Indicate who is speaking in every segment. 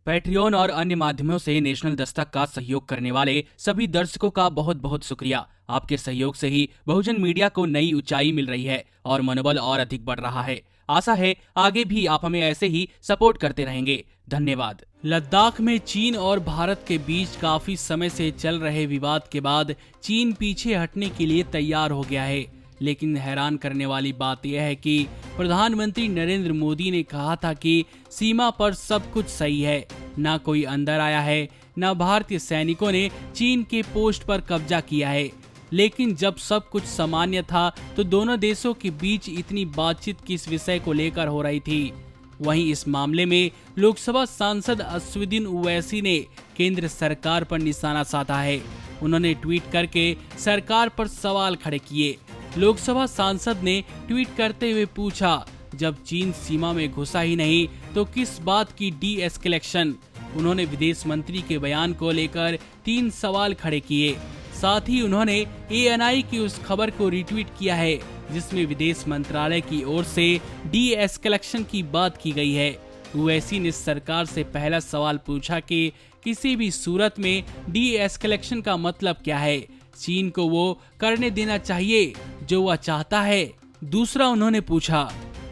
Speaker 1: Patreon और अन्य माध्यमों से नेशनल दस्तक का सहयोग करने वाले सभी दर्शकों का बहुत बहुत शुक्रिया। आपके सहयोग से ही बहुजन मीडिया को नई ऊंचाई मिल रही है और मनोबल और अधिक बढ़ रहा है। आशा है आगे भी आप हमें ऐसे ही सपोर्ट करते रहेंगे। धन्यवाद। लद्दाख में चीन और भारत के बीच काफी समय से चल रहे विवाद के बाद चीन पीछे हटने के लिए तैयार हो गया है। लेकिन हैरान करने वाली बात यह है कि प्रधानमंत्री नरेंद्र मोदी ने कहा था कि सीमा पर सब कुछ सही है, ना कोई अंदर आया है, ना भारतीय सैनिकों ने चीन के पोस्ट पर कब्जा किया है। लेकिन जब सब कुछ सामान्य था तो दोनों देशों के बीच इतनी बातचीत किस विषय को लेकर हो रही थी। वहीं इस मामले में लोकसभा सांसद असदुद्दीन ओवैसी ने केंद्र सरकार पर निशाना साधा है। उन्होंने ट्वीट करके सरकार पर सवाल खड़े किए। लोकसभा सांसद ने ट्वीट करते हुए पूछा, जब चीन सीमा में घुसा ही नहीं तो किस बात की डी-एस्केलेशन। उन्होंने विदेश मंत्री के बयान को लेकर 3 सवाल खड़े किए। साथ ही उन्होंने ANI की उस खबर को रिट्वीट किया है जिसमें विदेश मंत्रालय की ओर से डी-एस्केलेशन की बात की गई है। ओवैसी ने सरकार से पहला सवाल पूछा कि किसी भी सूरत में डी-एस्केलेशन का मतलब क्या है। चीन को वो करने देना चाहिए जो वह चाहता है। दूसरा उन्होंने पूछा,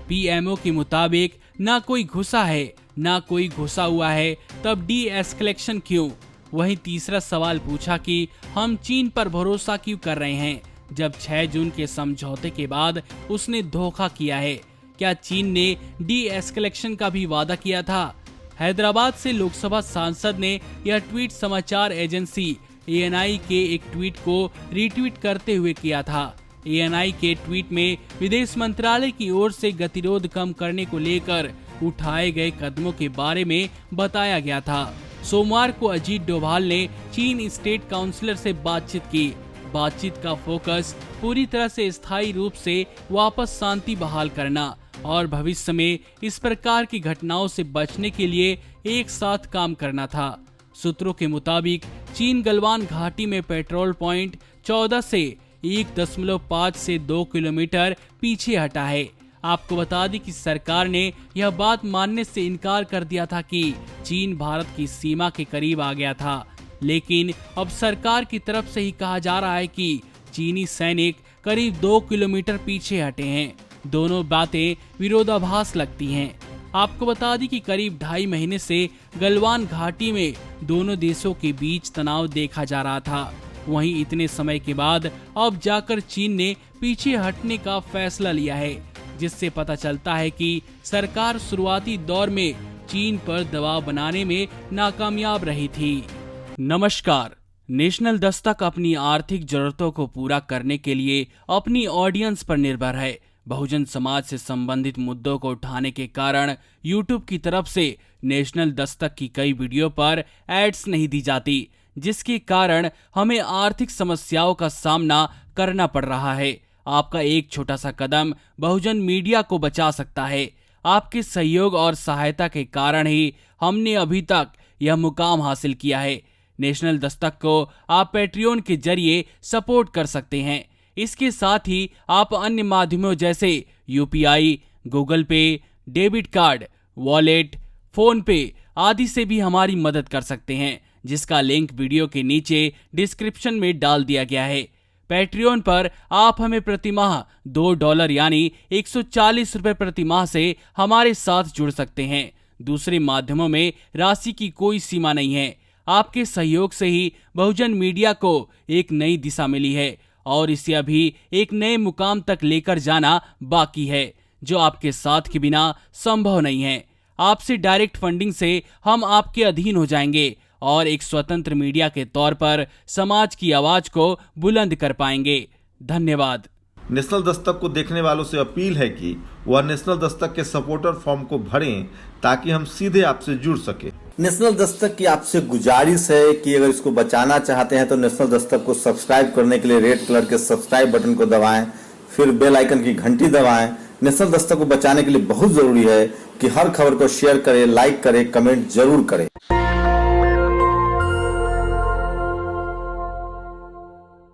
Speaker 1: PMO के मुताबिक ना कोई घुसा है ना कोई घुसा हुआ है, तब डी-एस्केलेशन क्यों। वहीं तीसरा सवाल पूछा कि हम चीन पर भरोसा क्यों कर रहे हैं जब 6 जून के समझौते के बाद उसने धोखा किया है। क्या चीन ने डी-एस्केलेशन का भी वादा किया था। हैदराबाद से लोकसभा सांसद ने यह ट्वीट समाचार एजेंसी ANI के एक ट्वीट को रीट्वीट करते हुए किया था। ANI के ट्वीट में विदेश मंत्रालय की ओर से गतिरोध कम करने को लेकर उठाए गए कदमों के बारे में बताया गया था। सोमवार को अजीत डोभाल ने चीन स्टेट काउंसिलर से बातचीत की। बातचीत का फोकस पूरी तरह से स्थायी रूप से वापस शांति बहाल करना और भविष्य में इस प्रकार की घटनाओं से बचने के लिए एक साथ काम करना था। सूत्रों के मुताबिक चीन गलवान घाटी में पेट्रोल पॉइंट 14 से 1.5 से 2 किलोमीटर पीछे हटा है। आपको बता दें कि सरकार ने यह बात मानने से इनकार कर दिया था कि चीन भारत की सीमा के करीब आ गया था। लेकिन अब सरकार की तरफ से ही कहा जा रहा है कि चीनी सैनिक करीब 2 किलोमीटर पीछे हटे हैं। दोनों बातें विरोधाभास लगती हैं। आपको बता दें कि करीब 2.5 महीने से गलवान घाटी में दोनों देशों के बीच तनाव देखा जा रहा था। वहीं इतने समय के बाद अब जाकर चीन ने पीछे हटने का फैसला लिया है, जिससे पता चलता है कि सरकार शुरुआती दौर में चीन पर दबाव बनाने में नाकामयाब रही थी। नमस्कार। नेशनल दस्तक अपनी आर्थिक जरूरतों को पूरा करने के लिए अपनी ऑडियंस पर निर्भर है। बहुजन समाज से संबंधित मुद्दों को उठाने के कारण YouTube की तरफ से नेशनल दस्तक की कई वीडियो पर एड्स नहीं दी जाती, जिसके कारण हमें आर्थिक समस्याओं का सामना करना पड़ रहा है। आपका एक छोटा सा कदम बहुजन मीडिया को बचा सकता है। आपके सहयोग और सहायता के कारण ही हमने अभी तक यह मुकाम हासिल किया है। नेशनल दस्तक को आप पैट्रियन के जरिए सपोर्ट कर सकते हैं। इसके साथ ही आप अन्य माध्यमों जैसे UPI, गूगल पे, डेबिट कार्ड, वॉलेट, फोन पे आदि से भी हमारी मदद कर सकते हैं, जिसका लिंक वीडियो के नीचे डिस्क्रिप्शन में डाल दिया गया है। पैट्रियन पर आप हमें प्रतिमाह $2 यानी 140 रुपए प्रतिमाह से हमारे साथ जुड़ सकते हैं। दूसरे माध्यमों में राशि की कोई सीमा नहीं है। आपके सहयोग से ही बहुजन मीडिया को एक नई दिशा मिली है और इसे अभी एक नए मुकाम तक लेकर जाना बाकी है, जो आपके साथ के बिना संभव नहीं है। आपसे डायरेक्ट फंडिंग से हम आपके अधीन हो जाएंगे और एक स्वतंत्र मीडिया के तौर पर समाज की आवाज को बुलंद कर पाएंगे। धन्यवाद।
Speaker 2: नेशनल दस्तक को देखने वालों से अपील है कि वह नेशनल दस्तक के सपोर्टर फॉर्म को भरें ताकि हम सीधे आपसे जुड़ सके।
Speaker 3: नेशनल दस्तक की आपसे गुजारिश है कि अगर इसको बचाना चाहते हैं तो नेशनल दस्तक को सब्सक्राइब करने के लिए रेड कलर के सब्सक्राइब बटन को दबाएं, फिर बेल आइकन की घंटी दबाएं। नेशनल दस्तक को बचाने के लिए बहुत जरूरी है कि हर खबर को शेयर करें, लाइक करें, कमेंट जरूर करें।